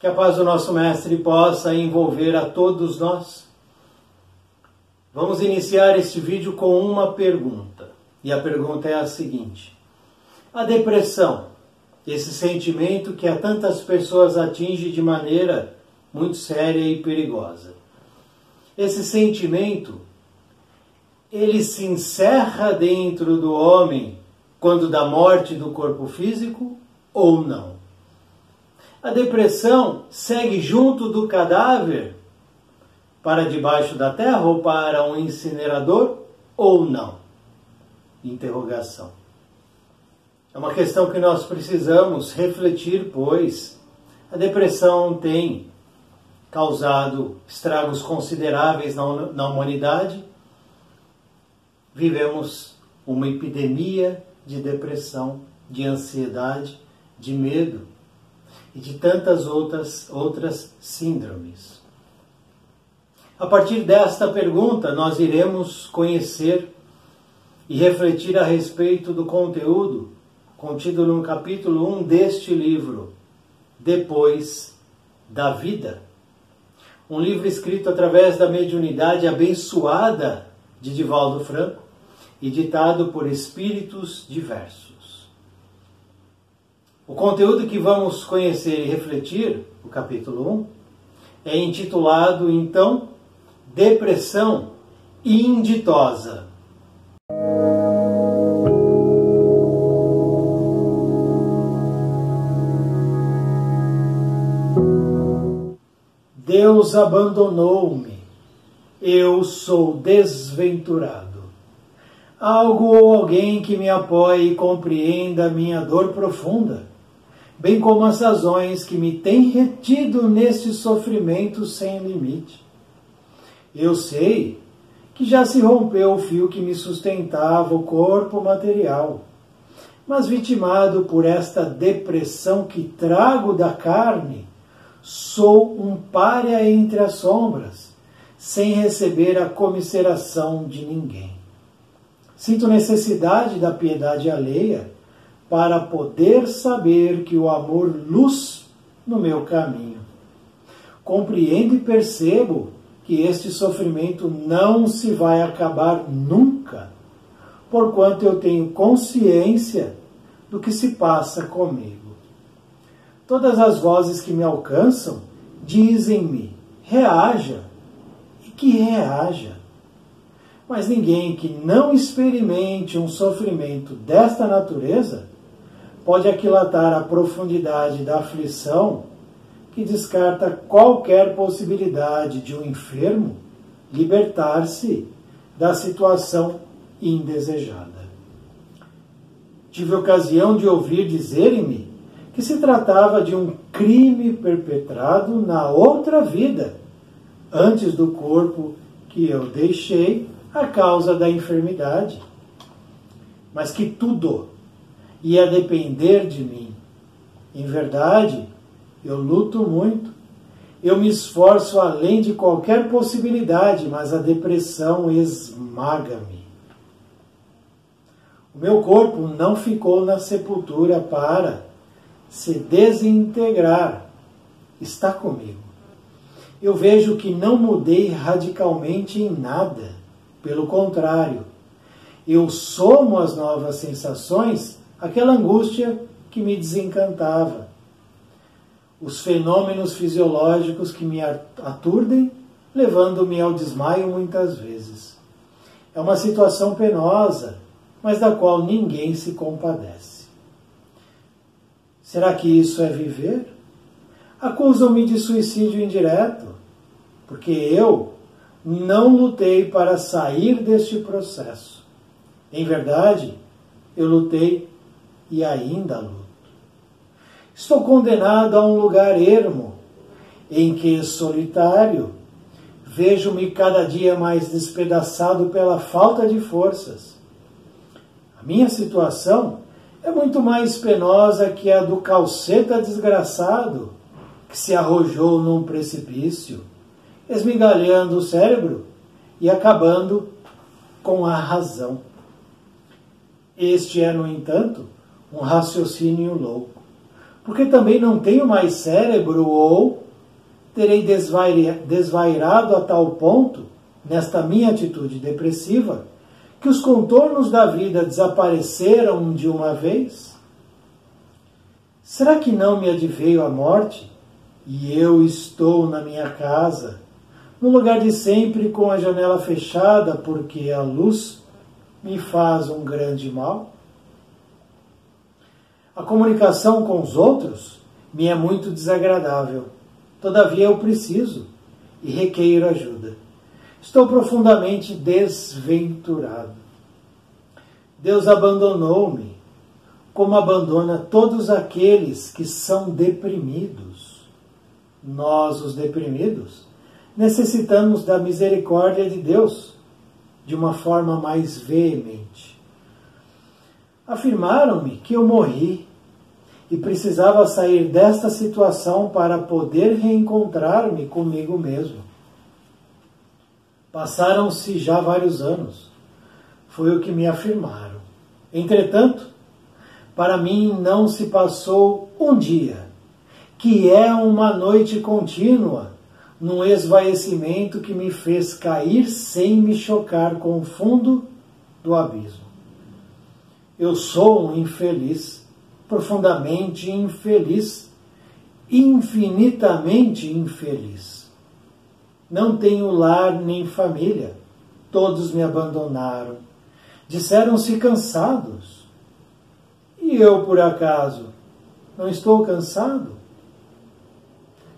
Que a paz do nosso Mestre possa envolver a todos nós. Vamos iniciar este vídeo com uma pergunta. E a pergunta é a seguinte: a depressão, esse sentimento que a tantas pessoas atinge de maneira muito séria e perigosa. Esse sentimento, ele se encerra dentro do homem quando da morte do corpo físico ou não? A depressão segue junto do cadáver para debaixo da terra ou para um incinerador ou não? Interrogação. É uma questão que nós precisamos refletir, pois a depressão tem causado estragos consideráveis na humanidade. Vivemos uma epidemia de depressão, de ansiedade, de medo e de tantas outras síndromes. A partir desta pergunta, nós iremos conhecer e refletir a respeito do conteúdo contido no capítulo 1 deste livro, Depois da Vida. Um livro escrito através da mediunidade abençoada de Divaldo Franco e ditado por espíritos diversos. O conteúdo que vamos conhecer e refletir, o capítulo 1, é intitulado, então, Depressão Inditosa. Deus abandonou-me, eu sou desventurado. Algo ou alguém que me apoie e compreenda a minha dor profunda, bem como as razões que me têm retido neste sofrimento sem limite. Eu sei que já se rompeu o fio que me sustentava o corpo material, mas vitimado por esta depressão que trago da carne, sou um pária entre as sombras, sem receber a comiseração de ninguém. Sinto necessidade da piedade alheia para poder saber que o amor luz no meu caminho. Compreendo e percebo que este sofrimento não se vai acabar nunca, porquanto eu tenho consciência do que se passa comigo. Todas as vozes que me alcançam dizem-me, reaja, e que reaja. Mas ninguém que não experimente um sofrimento desta natureza pode aquilatar a profundidade da aflição que descarta qualquer possibilidade de um enfermo libertar-se da situação indesejada. Tive ocasião de ouvir dizerem-me que se tratava de um crime perpetrado na outra vida, antes do corpo que eu deixei a causa da enfermidade, mas que tudo ia depender de mim. Em verdade, eu luto muito, eu me esforço além de qualquer possibilidade, mas a depressão esmaga-me. O meu corpo não ficou na sepultura para se desintegrar, está comigo. Eu vejo que não mudei radicalmente em nada, pelo contrário, eu somo às novas sensações aquela angústia que me desencantava, os fenômenos fisiológicos que me aturdem, levando-me ao desmaio muitas vezes. É uma situação penosa, mas da qual ninguém se compadece. Será que isso é viver? Acusam-me de suicídio indireto, porque eu não lutei para sair deste processo. Em verdade, eu lutei e ainda luto. Estou condenado a um lugar ermo, em que, solitário, vejo-me cada dia mais despedaçado pela falta de forças. A minha situação é muito mais penosa que a do calceta desgraçado que se arrojou num precipício, esmigalhando o cérebro e acabando com a razão. Este é, no entanto, um raciocínio louco, Porque também não tenho mais cérebro ou terei desvairado a tal ponto, nesta minha atitude depressiva, que os contornos da vida desapareceram de uma vez? Será que não me adveio a morte e eu estou na minha casa, no lugar de sempre com a janela fechada porque a luz me faz um grande mal? A comunicação com os outros me é muito desagradável. Todavia eu preciso e requeiro ajuda. Estou profundamente desventurado. Deus abandonou-me, como abandona todos aqueles que são deprimidos. Nós, os deprimidos, necessitamos da misericórdia de Deus de uma forma mais veemente. Afirmaram-me que eu morri e precisava sair desta situação para poder reencontrar-me comigo mesmo. Passaram-se já vários anos. Foi o que me afirmaram. Entretanto, para mim não se passou um dia, que é uma noite contínua, num esvaecimento que me fez cair sem me chocar com o fundo do abismo. Eu sou um infeliz, profundamente infeliz, infinitamente infeliz. Não tenho lar nem família, todos me abandonaram, disseram-se cansados. E eu, por acaso, não estou cansado?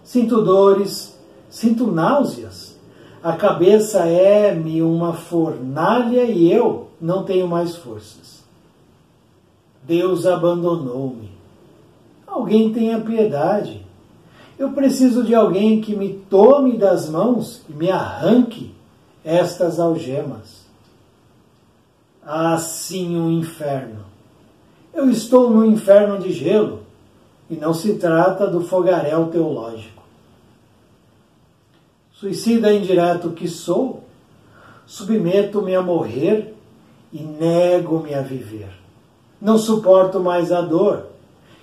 Sinto dores, sinto náuseas, a cabeça é-me uma fornalha e eu não tenho mais forças. Deus abandonou-me. Alguém tenha piedade. Eu preciso de alguém que me tome das mãos e me arranque estas algemas. Ah, sim, um inferno. Eu estou no inferno de gelo e não se trata do fogaréu teológico. Suicida indireto que sou, submeto-me a morrer e nego-me a viver. Não suporto mais a dor,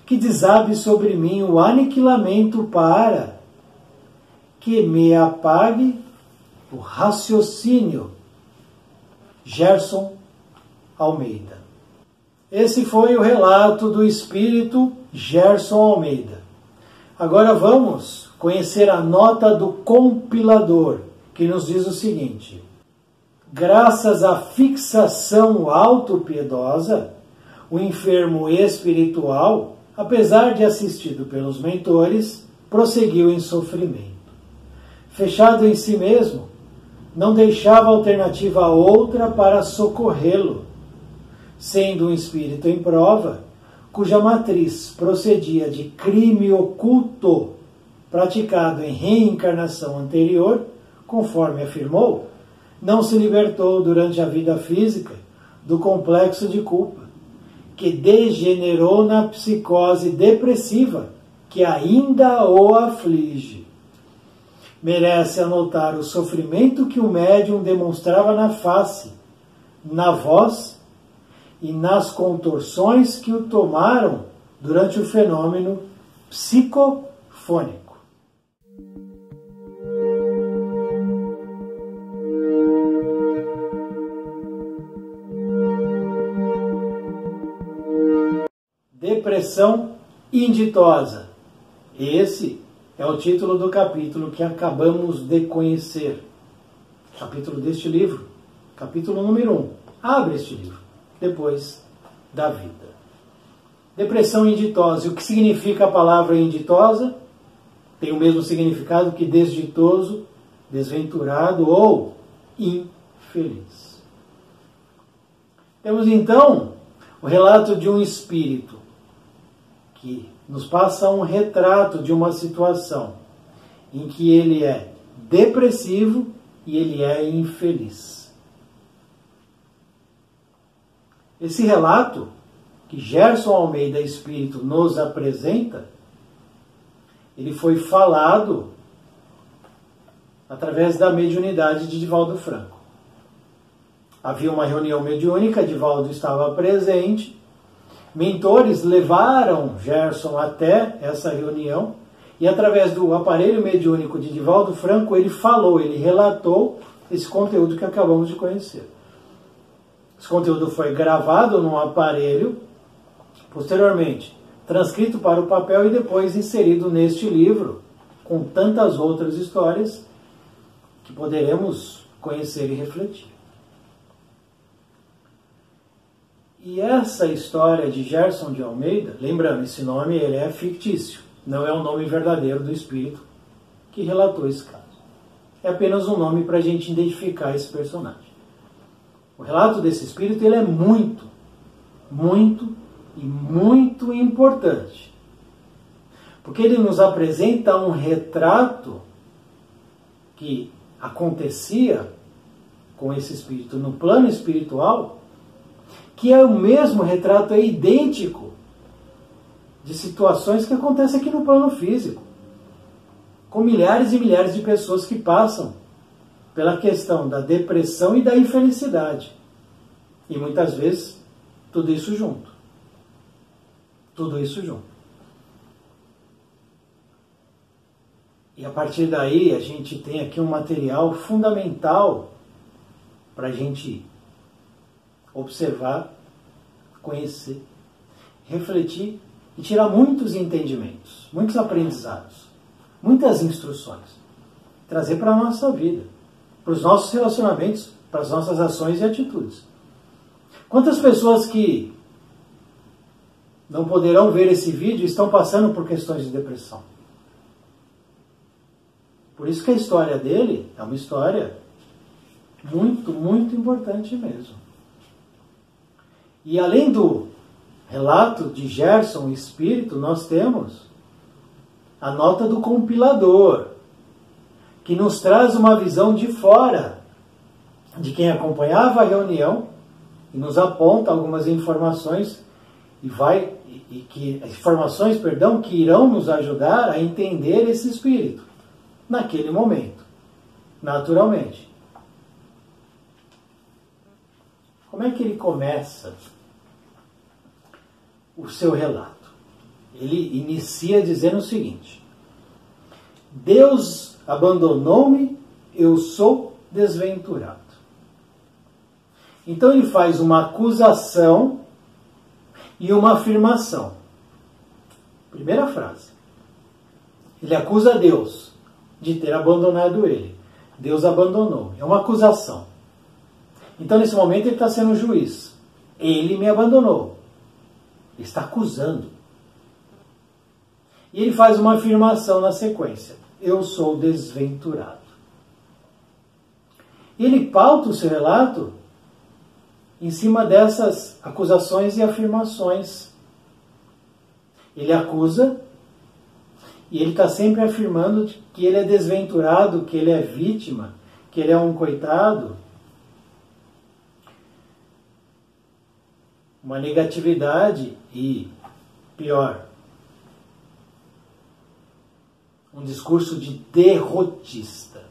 que desabe sobre mim o aniquilamento para que me apague o raciocínio. Gerson Almeida. Esse foi o relato do espírito Gerson Almeida. Agora vamos conhecer a nota do compilador, que nos diz o seguinte: graças à fixação autopiedosa, o enfermo espiritual, apesar de assistido pelos mentores, prosseguiu em sofrimento. Fechado em si mesmo, não deixava alternativa outra para socorrê-lo, sendo um espírito em prova, cuja matriz procedia de crime oculto praticado em reencarnação anterior, conforme afirmou, não se libertou durante a vida física do complexo de culpa, que degenerou na psicose depressiva que ainda o aflige. Merece anotar o sofrimento que o médium demonstrava na face, na voz e nas contorções que o tomaram durante o fenômeno psicofônico. Depressão inditosa. Esse é o título do capítulo que acabamos de conhecer. Capítulo deste livro. Capítulo número 1. Abre este livro. Depois da vida. Depressão inditosa. O que significa a palavra inditosa? Tem o mesmo significado que desditoso, desventurado ou infeliz. Temos então o relato de um espírito que nos passa um retrato de uma situação em que ele é depressivo e ele é infeliz. Esse relato que Gerson Almeida Espírito nos apresenta, ele foi falado através da mediunidade de Divaldo Franco. Havia uma reunião mediúnica, Divaldo estava presente, Mentores levaram Gerson até essa reunião e através do aparelho mediúnico de Divaldo Franco ele falou, ele relatou esse conteúdo que acabamos de conhecer. Esse conteúdo foi gravado num aparelho, posteriormente transcrito para o papel e depois inserido neste livro, com tantas outras histórias que poderemos conhecer e refletir. E essa história de Gerson de Almeida, lembrando, esse nome ele é fictício, não é o nome verdadeiro do espírito que relatou esse caso. É apenas um nome para a gente identificar esse personagem. O relato desse espírito ele é muito, muito e muito importante. Porque ele nos apresenta um retrato que acontecia com esse espírito no plano espiritual, que é o mesmo retrato, é idêntico de situações que acontecem aqui no plano físico, com milhares e milhares de pessoas que passam pela questão da depressão e da infelicidade. E muitas vezes tudo isso junto. Tudo isso junto. E a partir daí a gente tem aqui um material fundamental para a gente observar, conhecer, refletir e tirar muitos entendimentos, muitos aprendizados, muitas instruções, trazer para a nossa vida, para os nossos relacionamentos, para as nossas ações e atitudes. Quantas pessoas que não poderão ver esse vídeo estão passando por questões de depressão? Por isso que a história dele é uma história muito, muito importante mesmo. E além do relato de Gerson, espírito, nós temos a nota do compilador, que nos traz uma visão de fora de quem acompanhava a reunião e nos aponta algumas informações que irão nos ajudar a entender esse espírito naquele momento, naturalmente. Como é que ele começa o seu relato? Ele inicia dizendo o seguinte: Deus abandonou-me, eu sou desventurado. Então ele faz uma acusação e uma afirmação. Primeira frase. Ele acusa Deus de ter abandonado ele. Deus abandonou. É uma acusação. Então nesse momento ele está sendo um juiz. Ele me abandonou. Ele está acusando. E ele faz uma afirmação na sequência. Eu sou desventurado. E ele pauta o seu relato em cima dessas acusações e afirmações. Ele acusa e ele está sempre afirmando que ele é desventurado, que ele é vítima, que ele é um coitado. Uma negatividade e, pior, um discurso de derrotista.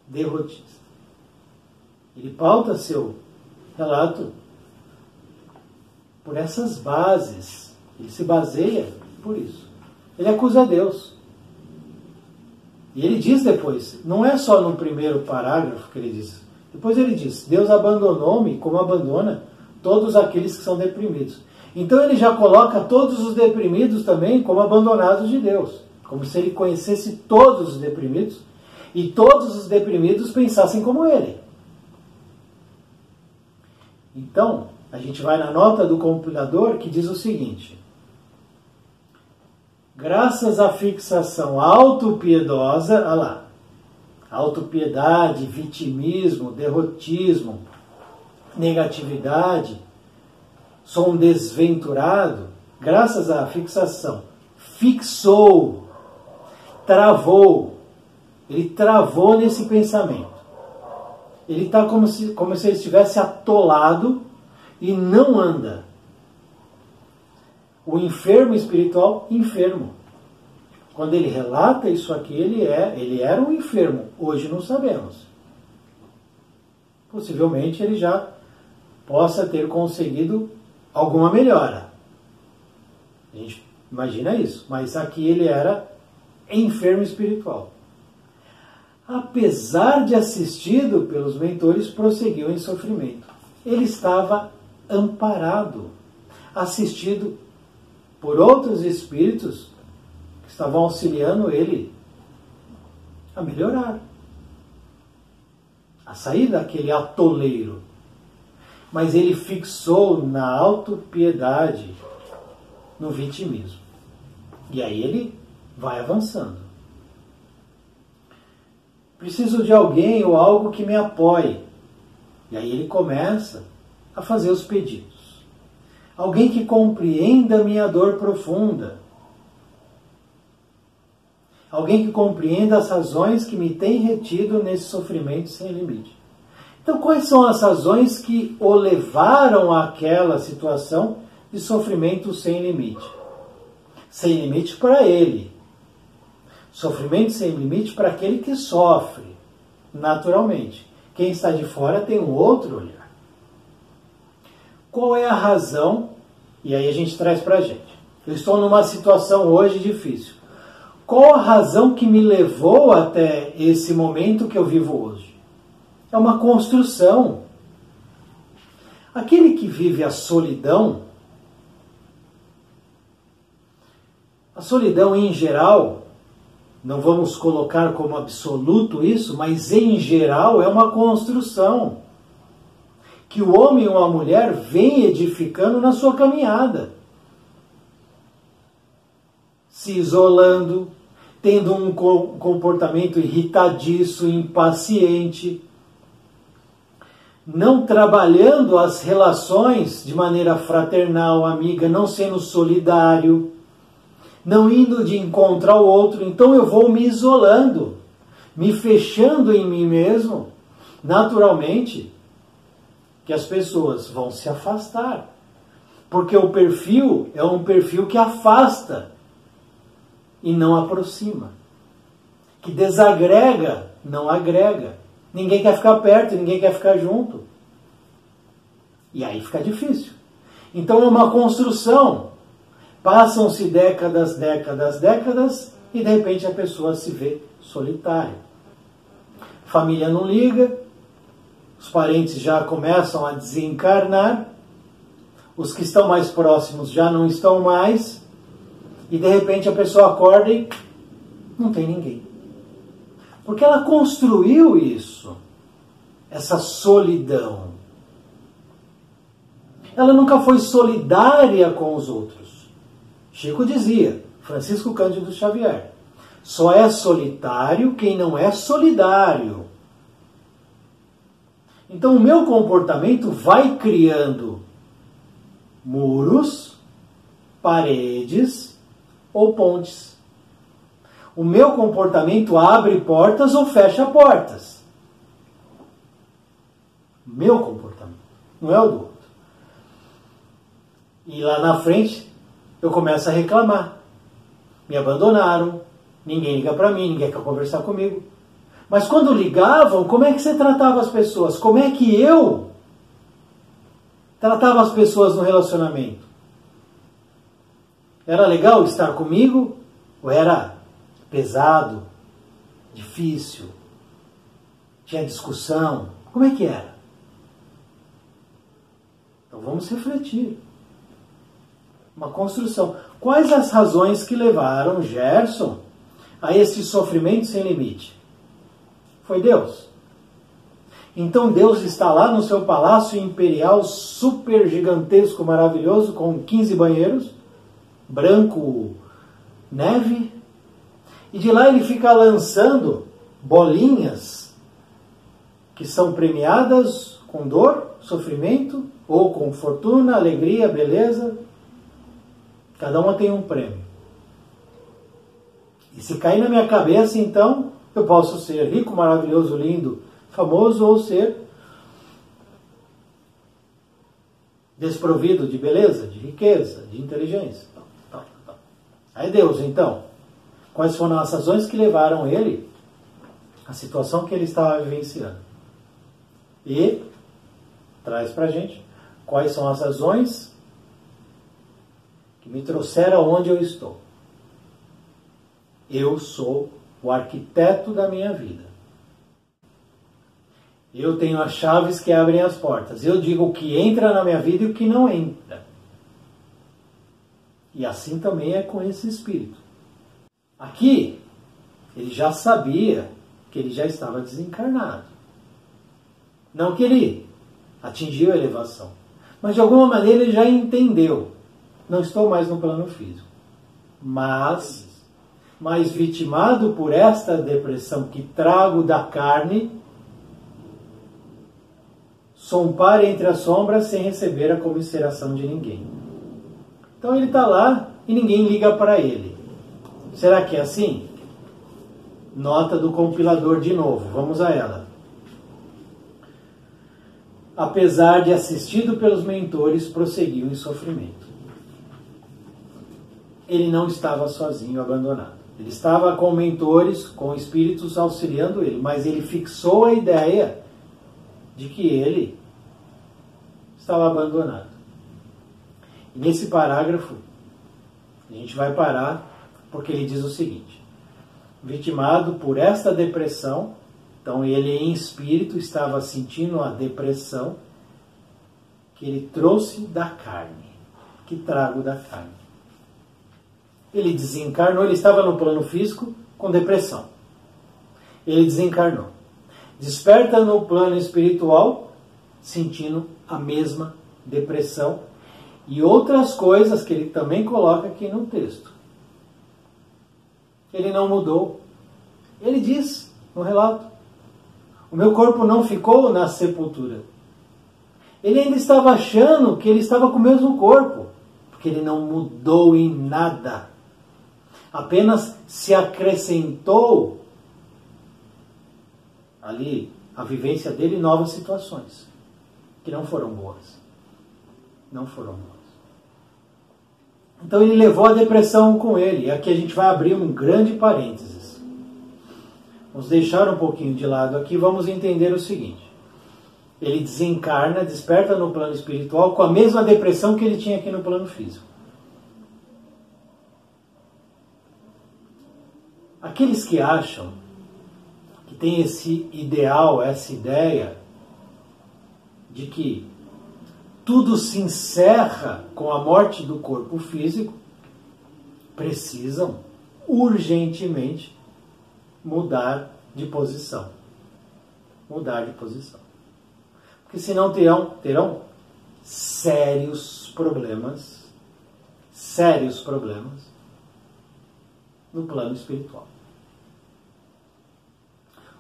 Derrotista. Ele pauta seu relato por essas bases. Ele se baseia por isso. Ele acusa Deus. E ele diz depois, não é só no primeiro parágrafo que ele diz. Depois ele diz, Deus abandonou-me como abandona todos aqueles que são deprimidos. Então ele já coloca todos os deprimidos também como abandonados de Deus. Como se ele conhecesse todos os deprimidos e todos os deprimidos pensassem como ele. Então, a gente vai na nota do compilador que diz o seguinte: graças à fixação autopiedosa, olha lá, autopiedade, vitimismo, derrotismo, negatividade, sou um desventurado, graças à fixação, fixou, travou, ele travou nesse pensamento. Ele está como se ele estivesse atolado e não anda. O enfermo espiritual, enfermo. Quando ele relata isso aqui, ele era um enfermo. Hoje não sabemos. Possivelmente ele já possa ter conseguido alguma melhora. A gente imagina isso, mas aqui ele era enfermo espiritual. Apesar de assistido pelos mentores, prosseguiu em sofrimento. Ele estava amparado, assistido por outros espíritos que estavam auxiliando ele a melhorar, a sair daquele atoleiro. Mas ele fixou na autopiedade, no vitimismo. E aí ele vai avançando. Preciso de alguém ou algo que me apoie. E aí ele começa a fazer os pedidos. Alguém que compreenda a minha dor profunda. Alguém que compreenda as razões que me têm retido nesse sofrimento sem limite. Então, quais são as razões que o levaram àquela situação de sofrimento sem limite? Sem limite para ele. Sofrimento sem limite para aquele que sofre, naturalmente. Quem está de fora tem um outro olhar. Qual é a razão? E aí a gente traz para a gente. Eu estou numa situação hoje difícil. Qual a razão que me levou até esse momento que eu vivo hoje? É uma construção. Aquele que vive a solidão em geral, não vamos colocar como absoluto isso, mas em geral é uma construção que o homem ou a mulher vem edificando na sua caminhada. Se isolando, tendo um comportamento irritadiço, impaciente, não trabalhando as relações de maneira fraternal, amiga, não sendo solidário, não indo de encontro ao outro. Então eu vou me isolando, me fechando em mim mesmo, naturalmente, que as pessoas vão se afastar. Porque o perfil é um perfil que afasta e não aproxima. Que desagrega, não agrega. Ninguém quer ficar perto, ninguém quer ficar junto. E aí fica difícil. Então é uma construção. Passam-se décadas, e de repente a pessoa se vê solitária. Família não liga, os parentes já começam a desencarnar, os que estão mais próximos já não estão mais, e de repente a pessoa acorda e não tem ninguém. Porque ela construiu isso, essa solidão. Ela nunca foi solidária com os outros. Chico dizia, Francisco Cândido Xavier, só é solitário quem não é solidário. Então o meu comportamento vai criando muros, paredes ou pontes. O meu comportamento abre portas ou fecha portas. Meu comportamento, não é o do outro. E lá na frente eu começo a reclamar. Me abandonaram, ninguém liga para mim, ninguém quer conversar comigo. Mas quando ligavam, como é que você tratava as pessoas? Como é que eu tratava as pessoas no relacionamento? Era legal estar comigo? Ou era pesado, difícil, tinha discussão? Como é que era? Então vamos refletir. Uma construção. Quais as razões que levaram Gerson a esse sofrimento sem limite? Foi Deus. Então Deus está lá no seu palácio imperial super gigantesco, maravilhoso, com 15 banheiros, branco, neve, e de lá ele fica lançando bolinhas que são premiadas com dor, sofrimento, ou com fortuna, alegria, beleza. Cada uma tem um prêmio. E se cair na minha cabeça, então, eu posso ser rico, maravilhoso, lindo, famoso, ou ser desprovido de beleza, de riqueza, de inteligência. Aí Deus, então, quais foram as razões que levaram ele à situação que ele estava vivenciando? E traz pra gente quais são as razões que me trouxeram aonde eu estou. Eu sou o arquiteto da minha vida. Eu tenho as chaves que abrem as portas. Eu digo o que entra na minha vida e o que não entra. E assim também é com esse espírito. Aqui, ele já sabia que ele já estava desencarnado. Não que ele atingiu a elevação. Mas de alguma maneira ele já entendeu. Não estou mais no plano físico. Mas vitimado por esta depressão que trago da carne, sou um par entre as sombras sem receber a comiseração de ninguém. Então ele está lá e ninguém liga para ele. Será que é assim? Nota do compilador de novo, vamos a ela. Apesar de assistido pelos mentores, prosseguiu em sofrimento. Ele não estava sozinho, abandonado. Ele estava com mentores, com espíritos auxiliando ele, mas ele fixou a ideia de que ele estava abandonado. E nesse parágrafo, a gente vai parar, porque ele diz o seguinte: vitimado por esta depressão, então ele em espírito estava sentindo a depressão que ele trouxe da carne, que trago da carne. Ele desencarnou, ele estava no plano físico com depressão. Ele desencarnou. Desperta no plano espiritual, sentindo a mesma depressão e outras coisas que ele também coloca aqui no texto. Ele não mudou. Ele diz no relato: o meu corpo não ficou na sepultura. Ele ainda estava achando que ele estava com o mesmo corpo, porque ele não mudou em nada. Apenas se acrescentou ali a vivência dele em novas situações, que não foram boas. Não foram boas. Então ele levou a depressão com ele. E aqui a gente vai abrir um grande parênteses. Vamos deixar um pouquinho de lado aqui, vamos entender o seguinte. Ele desencarna, desperta no plano espiritual com a mesma depressão que ele tinha aqui no plano físico. Aqueles que acham que tem esse ideal, essa ideia de que tudo se encerra com a morte do corpo físico, precisam urgentemente mudar de posição. Mudar de posição. Porque senão terão sérios problemas no plano espiritual.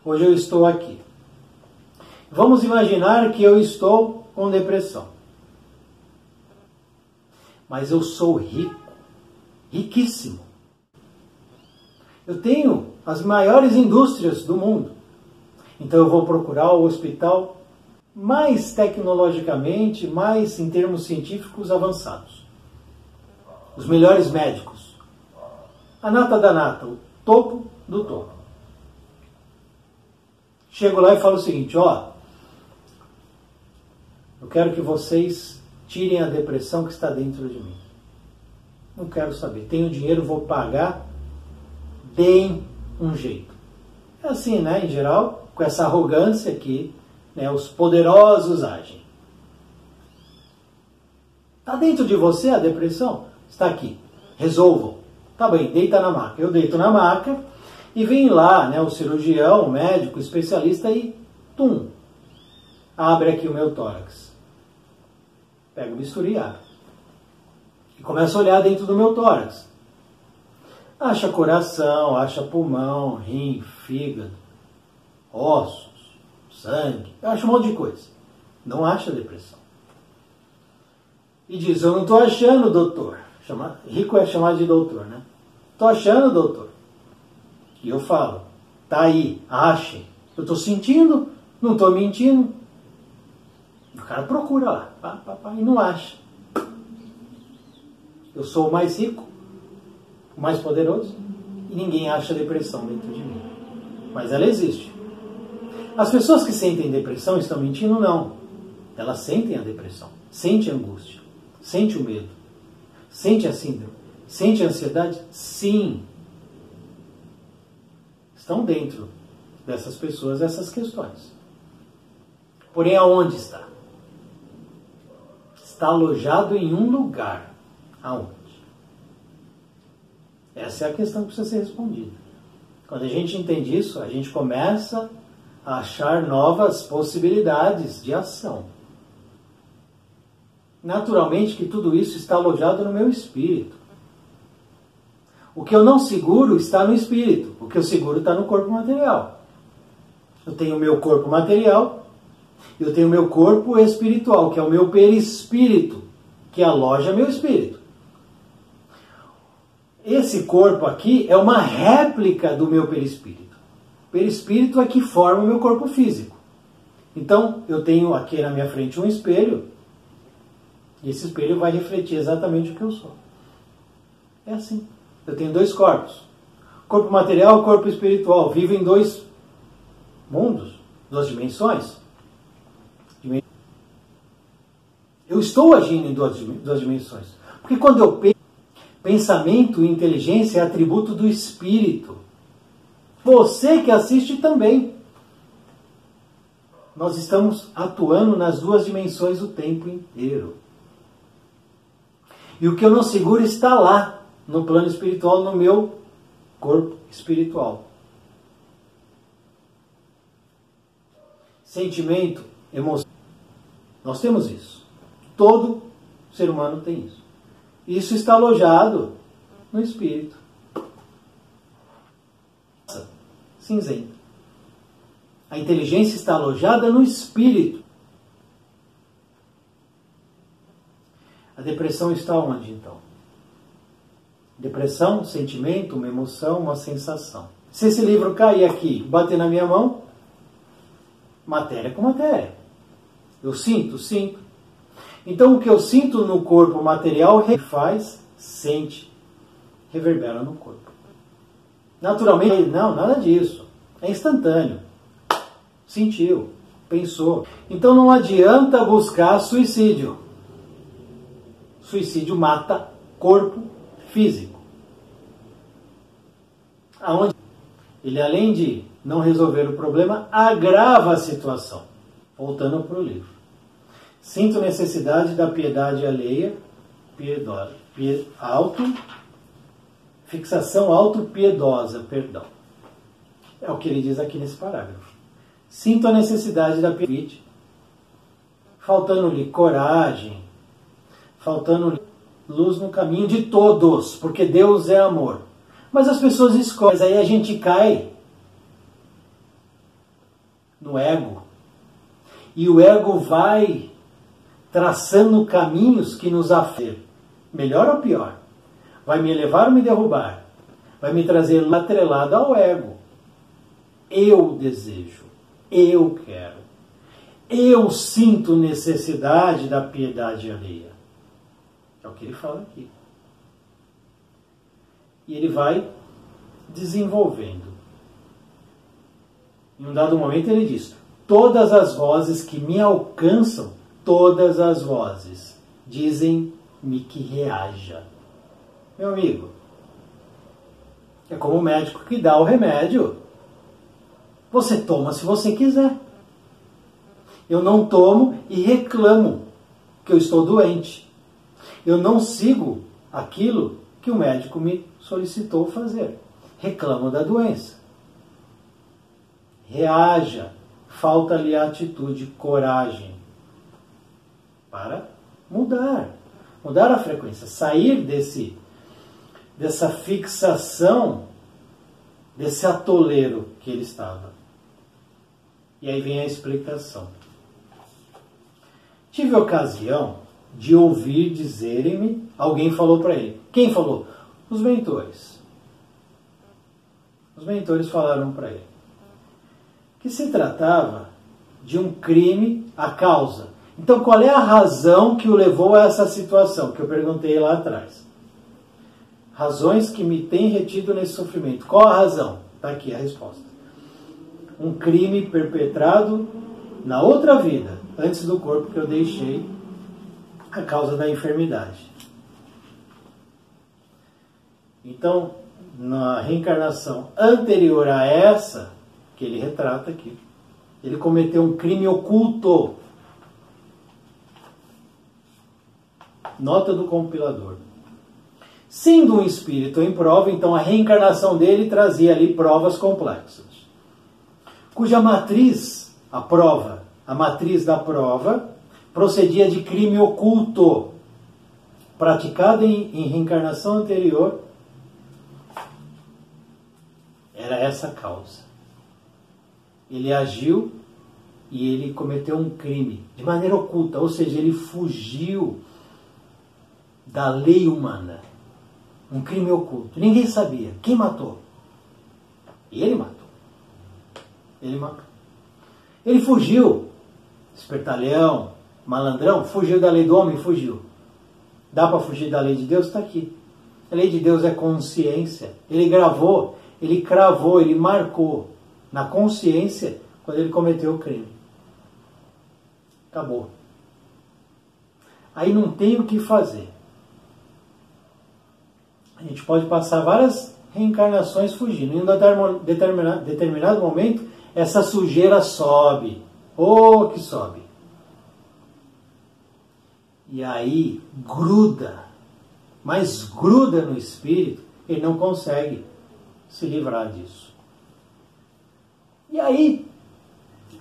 Hoje eu estou aqui. Vamos imaginar que eu estou com depressão. Mas eu sou rico, riquíssimo. Eu tenho as maiores indústrias do mundo. Então eu vou procurar o hospital mais tecnologicamente, mais em termos científicos avançados. Os melhores médicos. A nata da nata, o topo do topo. Chego lá e falo o seguinte: ó, eu quero que vocês tirem a depressão que está dentro de mim. Não quero saber. Tenho dinheiro, vou pagar. Deem um jeito. É assim, né? Em geral, com essa arrogância que, né, os poderosos agem. Está dentro de você a depressão? Está aqui. Resolvam. Tá bem, deita na maca. Eu deito na maca e vem lá, né, o cirurgião, o médico, o especialista e tum, abre aqui o meu tórax. Pega o bisturi e abre. E começa a olhar dentro do meu tórax. Acha coração, acha pulmão, rim, fígado, ossos, sangue. Acha um monte de coisa. Não acha depressão. E diz: eu não estou achando, doutor. Rico é chamado de doutor, né? Estou achando, doutor. E eu falo: tá aí, achem. Eu estou sentindo, não estou mentindo. O cara procura lá, e não acha. Eu sou o mais rico, o mais poderoso, e ninguém acha depressão dentro de mim. Mas ela existe. As pessoas que sentem depressão estão mentindo? Não. Elas sentem a depressão, sentem a angústia, sentem o medo, Sente a síndrome? Sente a ansiedade? Sim. Estão dentro dessas pessoas essas questões. Porém, aonde está? Está alojado em um lugar. Aonde? Essa é a questão que precisa ser respondida. Quando a gente entende isso, a gente começa a achar novas possibilidades de ação. Naturalmente que tudo isso está alojado no meu espírito. O que eu não seguro está no espírito. O que eu seguro está no corpo material. Eu tenho o meu corpo material, eu tenho o meu corpo espiritual, que é o meu perispírito, que aloja meu espírito. Esse corpo aqui é uma réplica do meu perispírito. O perispírito é que forma o meu corpo físico. Então, eu tenho aqui na minha frente um espelho, e esse espelho vai refletir exatamente o que eu sou. É assim. Eu tenho dois corpos. Corpo material e corpo espiritual. Vivo em dois mundos, duas dimensões. Eu estou agindo em duas dimensões. Porque quando eu penso, pensamento e inteligência é atributo do espírito. Você que assiste também. Nós estamos atuando nas duas dimensões o tempo inteiro. E o que eu não seguro está lá, no plano espiritual, no meu corpo espiritual. Sentimento, emoção. Nós temos isso. Todo ser humano tem isso. Isso está alojado no espírito. Cinzenta. A inteligência está alojada no espírito. A depressão está onde, então? Depressão, sentimento, uma emoção, uma sensação. Se esse livro cair aqui, bater na minha mão, matéria com matéria. Eu sinto, sinto. Então o que eu sinto no corpo material faz, sente, reverbera no corpo. Naturalmente, não, nada disso. É instantâneo. Sentiu, pensou. Então não adianta buscar suicídio. Suicídio mata corpo físico. Aonde ele, além de não resolver o problema, agrava a situação. Voltando para o livro. Sinto necessidade da piedade alheia, fixação autopiedosa, perdão. É o que ele diz aqui nesse parágrafo. Sinto a necessidade da piedade, faltando-lhe coragem, faltando-lhe luz no caminho de todos, porque Deus é amor. Mas as pessoas escolhem, aí a gente cai no ego. E o ego vai traçando caminhos que nos afetam. Melhor ou pior? Vai me elevar ou me derrubar? Vai me trazer atrelado ao ego. Eu desejo. Eu quero. Eu sinto necessidade da piedade alheia. É o que ele fala aqui. E ele vai desenvolvendo. Em um dado momento ele diz: todas as vozes que me alcançam, todas as vozes dizem-me que reaja. Meu amigo, é como o médico que dá o remédio. Você toma se você quiser. Eu não tomo e reclamo que eu estou doente. Eu não sigo aquilo que o médico me solicitou fazer. Reclamo da doença. Reaja. Falta-lhe atitude, coragem para mudar. Mudar a frequência. Sair dessa fixação, desse atoleiro que ele estava. E aí vem a explicação. Tive ocasião de ouvir dizerem-me, alguém falou para ele. Quem falou? Os mentores. Os mentores falaram para ele que se tratava de um crime à causa. Então, qual é a razão que o levou a essa situação? Que eu perguntei lá atrás. Razões que me têm retido nesse sofrimento. Qual a razão? Está aqui a resposta. Um crime perpetrado na outra vida, antes do corpo que eu deixei, a causa da enfermidade. Então, na reencarnação anterior a essa, que ele retrata aqui, ele cometeu um crime oculto. Nota do compilador. Sendo um espírito em prova, então a reencarnação dele trazia ali provas complexas, cuja matriz, a matriz da prova, procedia de crime oculto, praticado em reencarnação anterior. Era essa a causa. Ele agiu e ele cometeu um crime de maneira oculta, ou seja, ele fugiu da lei humana. Um crime oculto. Ninguém sabia. Quem matou? Ele matou. Ele matou. Ele fugiu. Espertalhão, malandrão, fugiu da lei do homem, fugiu. Dá para fugir da lei de Deus? Está aqui. A lei de Deus é consciência. Ele gravou, ele cravou, ele marcou na consciência quando ele cometeu o crime. Acabou. Aí não tem o que fazer. A gente pode passar várias reencarnações fugindo. Em um determinado momento, essa sujeira sobe. Oh, que sobe. E aí gruda. Mas gruda no espírito. Ele não consegue se livrar disso. E aí,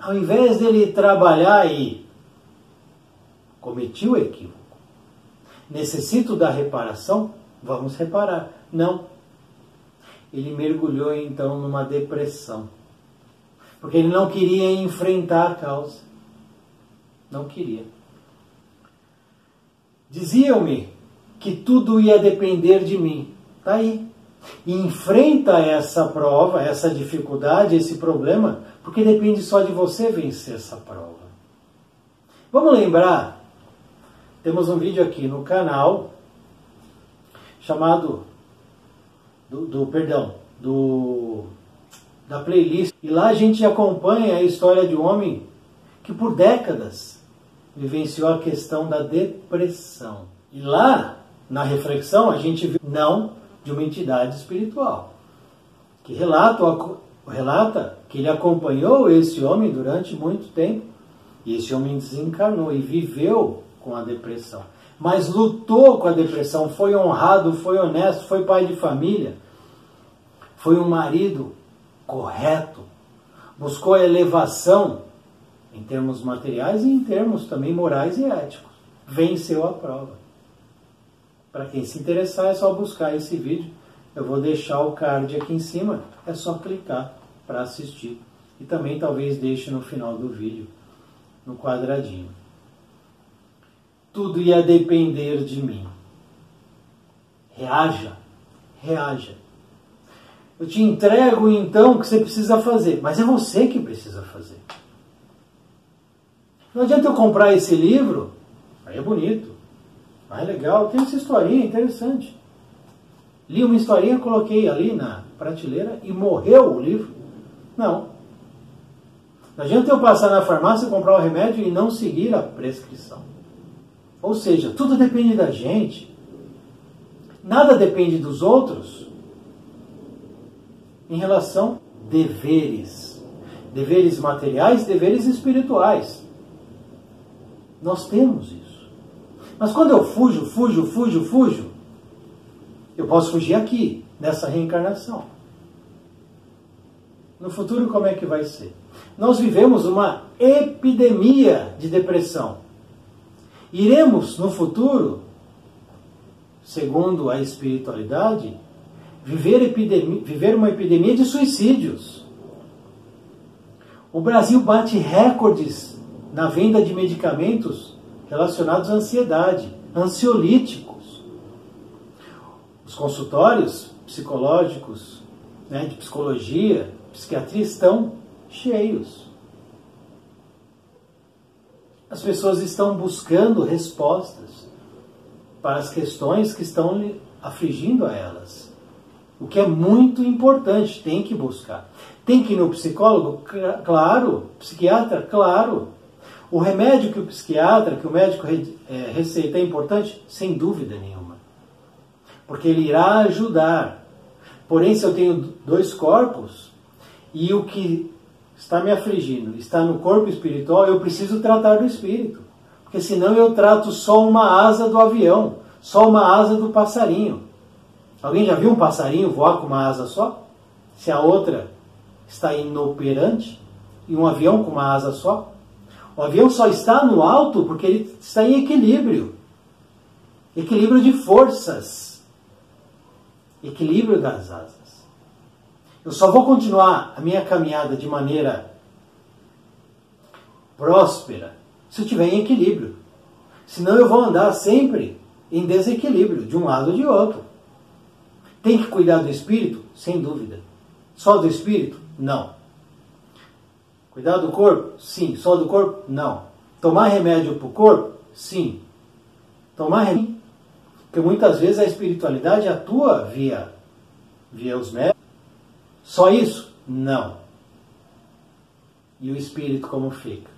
ao invés dele trabalhar e cometi o equívoco, necessito da reparação, vamos reparar. Não. Ele mergulhou então numa depressão. Porque ele não queria enfrentar a causa. Não queria. Diziam-me que tudo ia depender de mim. Está aí. Enfrenta essa prova, essa dificuldade, esse problema, porque depende só de você vencer essa prova. Vamos lembrar, temos um vídeo aqui no canal chamado da playlist, e lá a gente acompanha a história de um homem que por décadas vivenciou a questão da depressão. E lá, na reflexão, a gente viu não de uma entidade espiritual, que relata que ele acompanhou esse homem durante muito tempo, e esse homem desencarnou e viveu com a depressão. Mas lutou com a depressão, foi honrado, foi honesto, foi pai de família, foi um marido correto, buscou a elevação em termos materiais e em termos também morais e éticos. Venceu a prova. Para quem se interessar é só buscar esse vídeo. Eu vou deixar o card aqui em cima, é só clicar para assistir. E também talvez deixe no final do vídeo, no quadradinho. Tudo ia depender de mim. Reaja, reaja. Eu te entrego então o que você precisa fazer, mas é você que precisa fazer. Não adianta eu comprar esse livro, aí é bonito, aí é legal, tem essa historinha interessante. Li uma historinha, coloquei ali na prateleira e morreu o livro. Não. Não adianta eu passar na farmácia, comprar o remédio e não seguir a prescrição. Ou seja, tudo depende da gente. Nada depende dos outros em relação a deveres. Deveres materiais, deveres espirituais. Nós temos isso. Mas quando eu fujo, eu posso fugir aqui, nessa reencarnação. No futuro, como é que vai ser? Nós vivemos uma epidemia de depressão. Iremos, no futuro, segundo a espiritualidade, viver uma epidemia de suicídios. O Brasil bate recordes na venda de medicamentos relacionados à ansiedade, ansiolíticos. Os consultórios psicológicos, de psicologia, psiquiatria estão cheios. As pessoas estão buscando respostas para as questões que estão afligindo a elas. O que é muito importante, tem que buscar. Tem que ir no psicólogo? Claro. Psiquiatra? Claro. O remédio que o psiquiatra, que o médico receita é importante? Sem dúvida nenhuma. porque ele irá ajudar. Porém, se eu tenho dois corpos, e o que está me afligindo está no corpo espiritual, eu preciso tratar do espírito. Porque senão eu trato só uma asa do avião, só uma asa do passarinho. Alguém já viu um passarinho voar com uma asa só? Se a outra está inoperante, e um avião com uma asa só? O avião só está no alto porque ele está em equilíbrio. Equilíbrio de forças. Equilíbrio das asas. Eu só vou continuar a minha caminhada de maneira próspera se eu estiver em equilíbrio. Senão eu vou andar sempre em desequilíbrio, de um lado ou de outro. Tem que cuidar do espírito? Sem dúvida. Só do espírito? Não. Cuidar do corpo? Sim. Só do corpo? Não. Tomar remédio para o corpo? Sim. Tomar remédio. Porque muitas vezes a espiritualidade atua via os médicos. Só isso? Não. E o espírito como fica?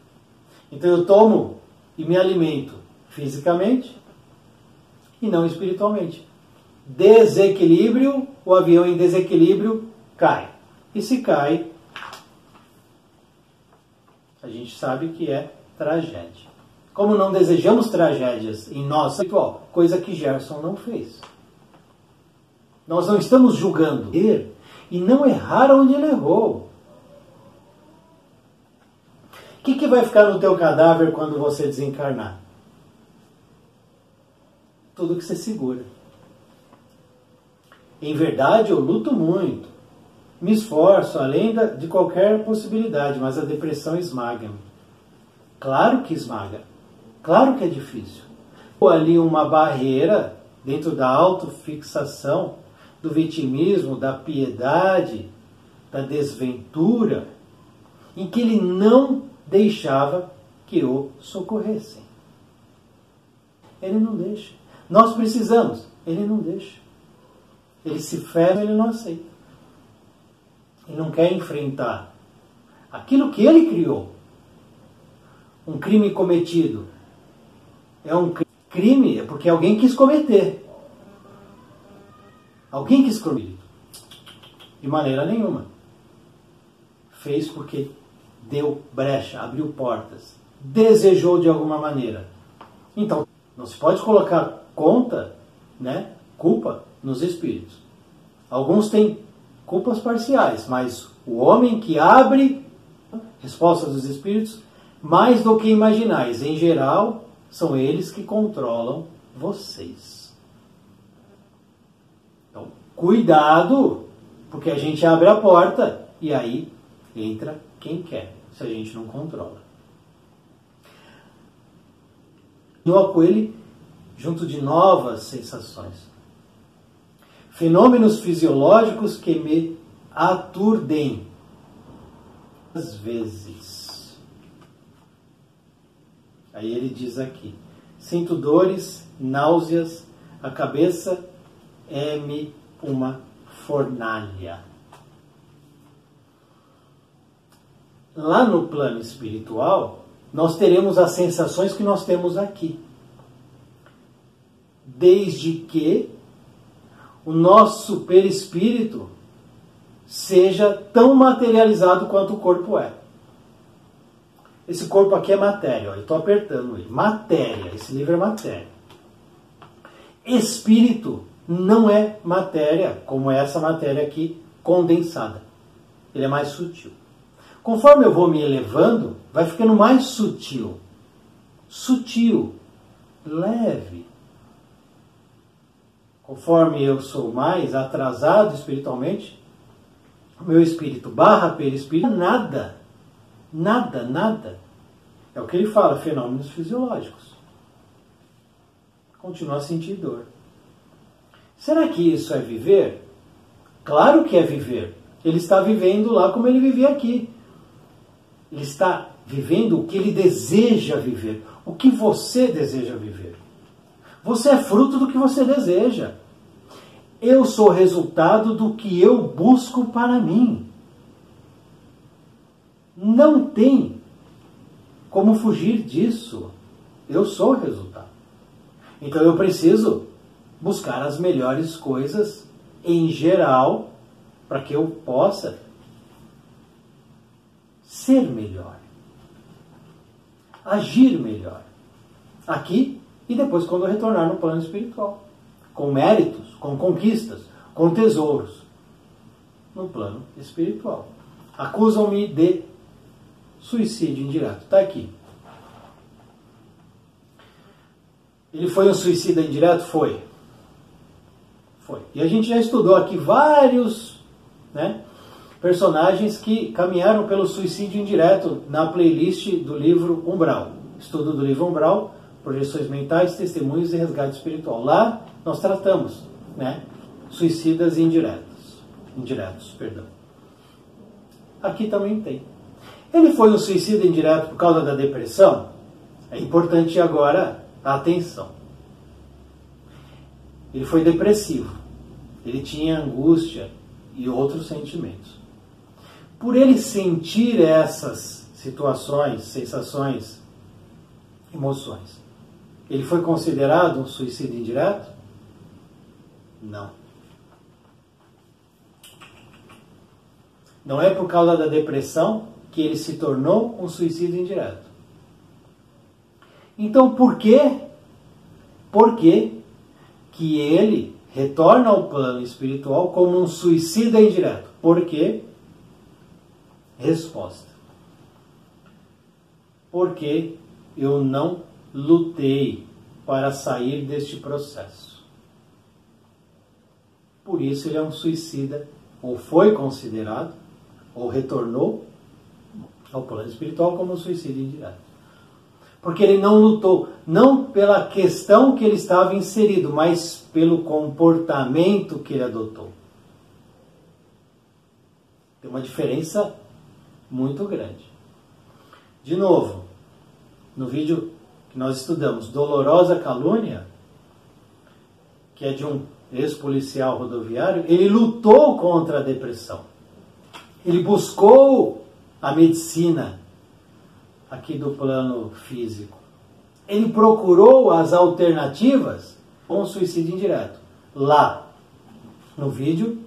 Então eu tomo e me alimento fisicamente e não espiritualmente. Desequilíbrio, o avião em desequilíbrio cai. E se cai, a gente sabe que é tragédia. Como não desejamos tragédias em nossa espiritual, coisa que Gerson não fez. Nós não estamos julgando e não errar onde ele errou. O que vai ficar no teu cadáver quando você desencarnar? Tudo que você segura. Em verdade, eu luto muito. Me esforço, além de qualquer possibilidade, mas a depressão esmaga-me. Claro que esmaga. Claro que é difícil. Ou ali uma barreira dentro da autofixação, do vitimismo, da piedade, da desventura, em que ele não deixava que o socorressem. Ele não deixa. Nós precisamos, ele não deixa. Ele se fecha, ele não aceita. Ele não quer enfrentar aquilo que ele criou. Um crime cometido é um crime porque alguém quis cometer. Alguém quis cometer. De maneira nenhuma. Fez porque deu brecha, abriu portas. Desejou de alguma maneira. Então, não se pode colocar culpa nos espíritos. Alguns têm culpas parciais, mas o homem que abre respostas dos espíritos, mais do que imaginais, em geral, são eles que controlam vocês. Então, cuidado, porque a gente abre a porta e aí entra quem quer, se a gente não controla. Continua com ele junto de novas sensações. Fenômenos fisiológicos que me aturdem. Às vezes. Aí ele diz aqui: sinto dores, náuseas, a cabeça é-me uma fornalha. Lá no plano espiritual, nós teremos as sensações que nós temos aqui. Desde que o nosso perispírito seja tão materializado quanto o corpo é. Esse corpo aqui é matéria, eu estou apertando ele. Matéria, esse livro é matéria. Espírito não é matéria, como é essa matéria aqui condensada. Ele é mais sutil. Conforme eu vou me elevando, vai ficando mais sutil. Sutil, leve. Conforme eu sou mais atrasado espiritualmente, o meu espírito barra perispírito, nada. É o que ele fala, fenômenos fisiológicos. Continua a sentir dor. Será que isso é viver? Claro que é viver. Ele está vivendo lá como ele vivia aqui. Ele está vivendo o que ele deseja viver. O que você deseja viver. Você é fruto do que você deseja. Eu sou resultado do que eu busco para mim. Não tem como fugir disso. Eu sou o resultado. Então eu preciso buscar as melhores coisas em geral para que eu possa ser melhor, agir melhor, aqui e depois quando eu retornar no plano espiritual, com méritos, com conquistas, com tesouros, no plano espiritual. Acusam-me de suicídio indireto. Está aqui. Ele foi um suicida indireto? Foi. Foi. E a gente já estudou aqui vários, personagens que caminharam pelo suicídio indireto na playlist do livro Umbral. Estudo do livro Umbral, projeções mentais, testemunhos e resgate espiritual. Lá nós tratamos, suicidas indiretos, perdão. Aqui também tem. Ele foi um suicida indireto por causa da depressão? É importante agora a atenção. Ele foi depressivo. Ele tinha angústia e outros sentimentos. Por ele sentir essas situações, sensações, emoções, ele foi considerado um suicida indireto? Não. Não é por causa da depressão que ele se tornou um suicida indireto. Então, por quê? Por que que ele retorna ao plano espiritual como um suicida indireto? Por quê? Resposta. Porque eu não lutei para sair deste processo. Por isso ele é um suicida, ou foi considerado, ou retornou ao plano espiritual como um suicídio indireto. Porque ele não lutou, não pela questão que ele estava inserido, mas pelo comportamento que ele adotou. Tem uma diferença muito grande. De novo, no vídeo que nós estudamos, Dolorosa Calúnia, que é de um ex-policial rodoviário, ele lutou contra a depressão. Ele buscou a medicina aqui do plano físico. Ele procurou as alternativas com o suicídio indireto. Lá, no vídeo,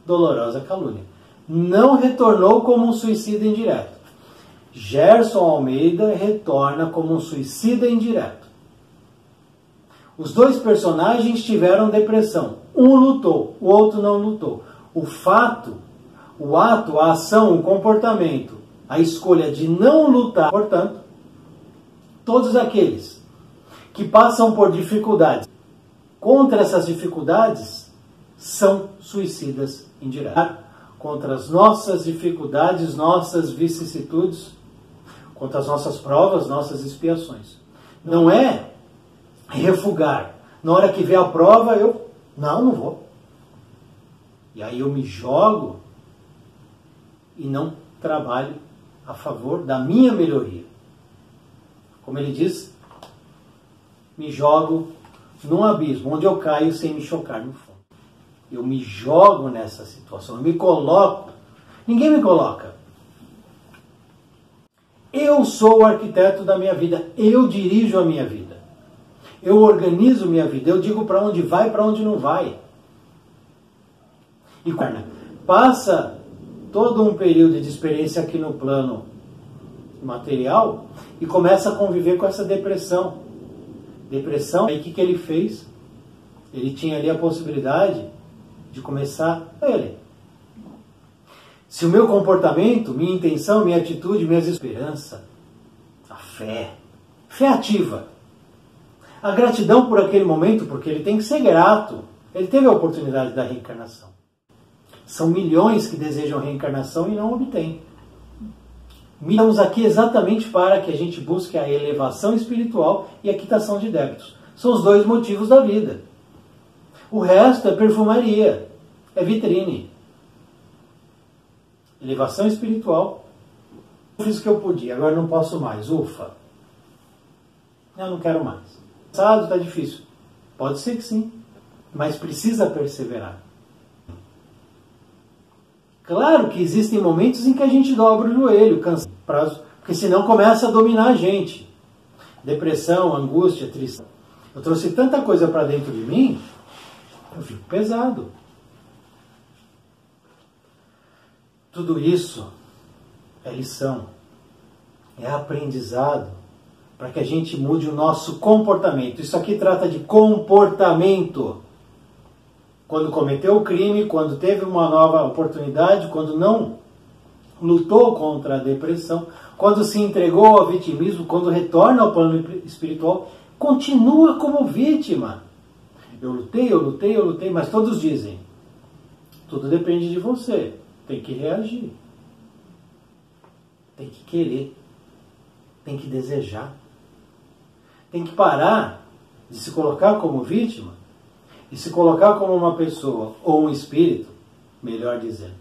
Dolorosa Calúnia. Não retornou como um suicida indireto. Gerson Almeida retorna como um suicida indireto. Os dois personagens tiveram depressão. Um lutou, o outro não lutou. O fato, o ato, a ação, o comportamento, a escolha de não lutar, portanto, todos aqueles que passam por dificuldades, contra essas dificuldades, são suicidas indiretos. Contra as nossas dificuldades, nossas vicissitudes, contra as nossas provas, nossas expiações. Não é refugar. Na hora que vê a prova, não vou. E aí eu me jogo e não trabalho a favor da minha melhoria. Como ele diz, me jogo num abismo, onde eu caio sem me chocar no fundo. Eu me jogo nessa situação, eu me coloco. Ninguém me coloca. Eu sou o arquiteto da minha vida, eu dirijo a minha vida. Eu organizo minha vida, eu digo para onde vai, para onde não vai. E passa todo um período de experiência aqui no plano material e começa a conviver com essa depressão. Depressão, aí o que ele fez? Ele tinha ali a possibilidade de começar ele. Se o meu comportamento, minha intenção, minha atitude, minhas esperanças, a fé ativa, a gratidão por aquele momento, porque ele tem que ser grato, ele teve a oportunidade da reencarnação. São milhões que desejam reencarnação e não obtêm. Estamos aqui exatamente para que a gente busque a elevação espiritual e a quitação de débitos. São os dois motivos da vida. O resto é perfumaria, é vitrine. Elevação espiritual. Eu fiz o que eu podia, agora não posso mais. Ufa. Eu não quero mais. Está difícil. Pode ser que sim, mas precisa perseverar. Claro que existem momentos em que a gente dobra o joelho, cansa, porque senão começa a dominar a gente. Depressão, angústia, tristeza. Eu trouxe tanta coisa para dentro de mim eu fico pesado. Tudo isso é lição, é aprendizado, para que a gente mude o nosso comportamento. Isso aqui trata de comportamento. Quando cometeu o crime, quando teve uma nova oportunidade, quando não lutou contra a depressão, quando se entregou ao vitimismo, quando retorna ao plano espiritual, continua como vítima. Eu lutei, mas todos dizem, tudo depende de você, tem que reagir, tem que querer, tem que desejar, tem que parar de se colocar como vítima e se colocar como uma pessoa ou um espírito, melhor dizendo,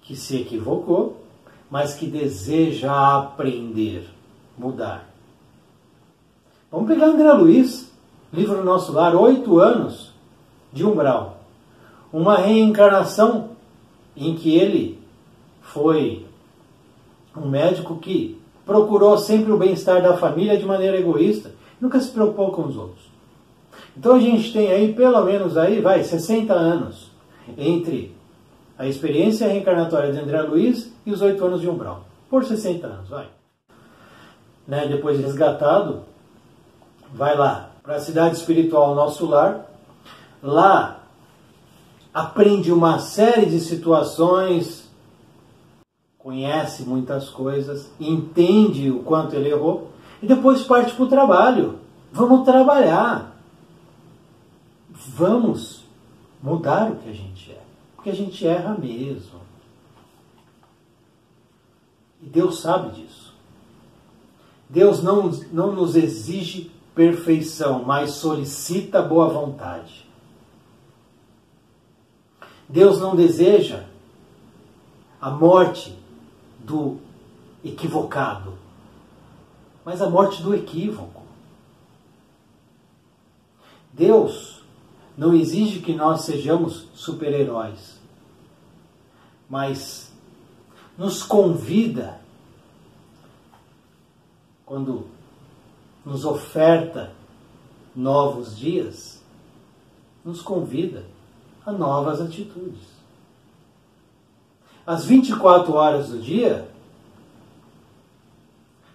que se equivocou, mas que deseja aprender, mudar. Vamos pegar André Luiz, livro Nosso Lar, 8 anos de umbral. Uma reencarnação em que ele foi um médico que procurou sempre o bem-estar da família de maneira egoísta, nunca se preocupou com os outros. Então a gente tem aí, pelo menos aí, 60 anos entre a experiência reencarnatória de André Luiz e os 8 anos de umbral. Por 60 anos, vai. Né? Depois de resgatado, vai lá para a cidade espiritual Nosso Lar. Lá aprende uma série de situações, conhece muitas coisas, entende o quanto ele errou e depois parte para o trabalho. Vamos trabalhar. Vamos mudar o que a gente é. Porque a gente erra mesmo. E Deus sabe disso. Deus não nos exige perfeição, mas solicita boa vontade. Deus não deseja a morte do equivocado, mas a morte do equívoco. Deus não exige que nós sejamos super-heróis, mas nos convida, quando nos oferta novos dias, nos convida a novas atitudes. As 24 horas do dia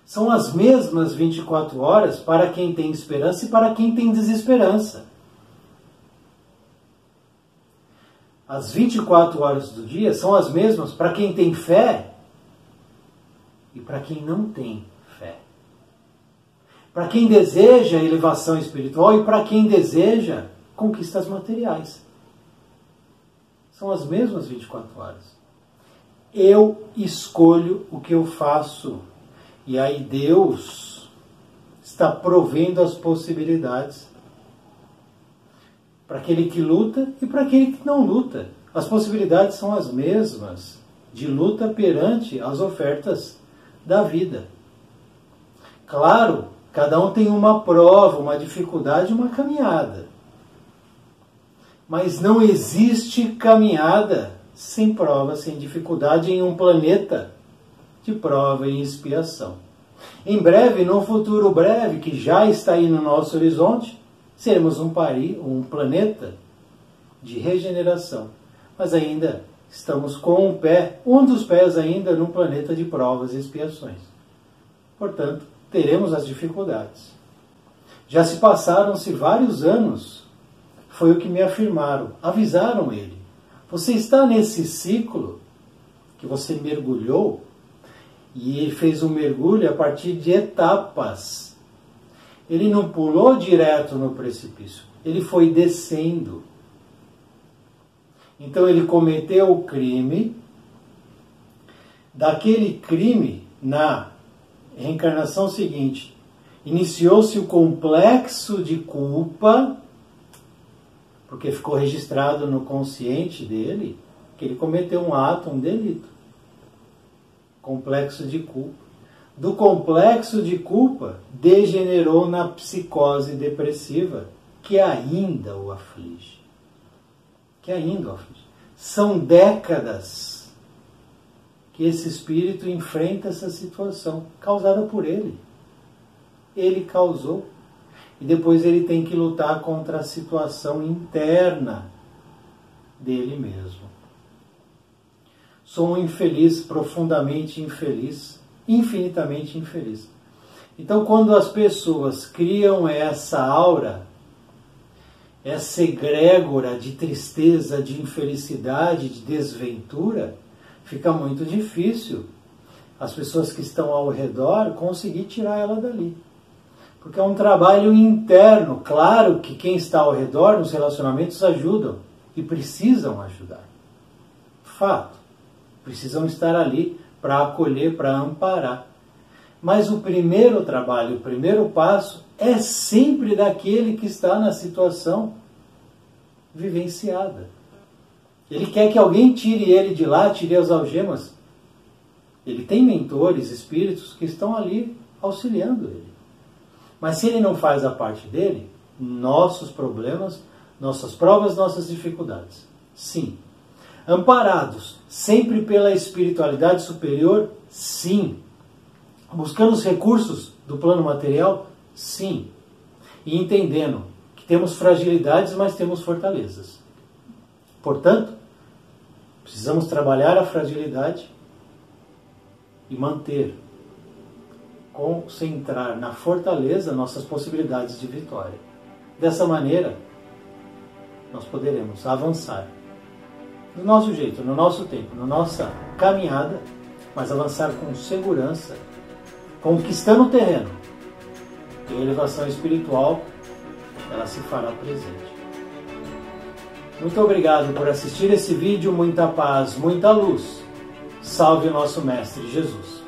são as mesmas 24 horas para quem tem esperança e para quem tem desesperança. As 24 horas do dia são as mesmas para quem tem fé e para quem não tem fé. Para quem deseja elevação espiritual e para quem deseja conquistas materiais. São as mesmas 24 horas. Eu escolho o que eu faço. E aí Deus está provendo as possibilidades para aquele que luta e para aquele que não luta. As possibilidades são as mesmas de luta perante as ofertas da vida. Claro, cada um tem uma prova, uma dificuldade, uma caminhada. Mas não existe caminhada sem prova, sem dificuldade em um planeta de prova e expiação. Em breve, num futuro breve, que já está aí no nosso horizonte, seremos um planeta de regeneração. Mas ainda estamos com um dos pés ainda num planeta de provas e expiações. Portanto, teremos as dificuldades. Já se passaram-se vários anos, foi o que me afirmaram, avisaram ele. Você está nesse ciclo que você mergulhou, e ele fez um mergulho a partir de etapas. Ele não pulou direto no precipício, ele foi descendo. Então ele cometeu o crime. Daquele crime, na reencarnação seguinte, iniciou-se o complexo de culpa, porque ficou registrado no consciente dele que ele cometeu um ato, um delito. Complexo de culpa. Do complexo de culpa, degenerou na psicose depressiva, que ainda o aflige. São décadas que esse espírito enfrenta essa situação, causada por ele. Ele causou. e depois ele tem que lutar contra a situação interna dele mesmo. Sou um infeliz, profundamente infeliz, infinitamente infeliz. Então, quando as pessoas criam essa aura, essa egrégora de tristeza, de infelicidade, de desventura, fica muito difícil as pessoas que estão ao redor conseguir tirar ela dali. Porque é um trabalho interno. Claro que quem está ao redor nos relacionamentos ajudam e precisam ajudar. Fato. Precisam estar ali para acolher, para amparar. Mas o primeiro trabalho, o primeiro passo é sempre daquele que está na situação vivenciada. Ele quer que alguém tire ele de lá, tire as algemas. Ele tem mentores, espíritos que estão ali auxiliando ele. Mas se ele não faz a parte dele, nossos problemas, nossas provas, nossas dificuldades. Sim. Amparados sempre pela espiritualidade superior? Sim. Buscando os recursos do plano material? Sim. E entendendo que temos fragilidades, mas temos fortalezas. Portanto, precisamos trabalhar a fragilidade e manter, concentrar na fortaleza nossas possibilidades de vitória. Dessa maneira, nós poderemos avançar do nosso jeito, no nosso tempo, na nossa caminhada, mas avançar com segurança, conquistando o terreno. E a elevação espiritual, ela se fará presente. Muito obrigado por assistir esse vídeo, muita paz, muita luz. Salve o nosso Mestre Jesus.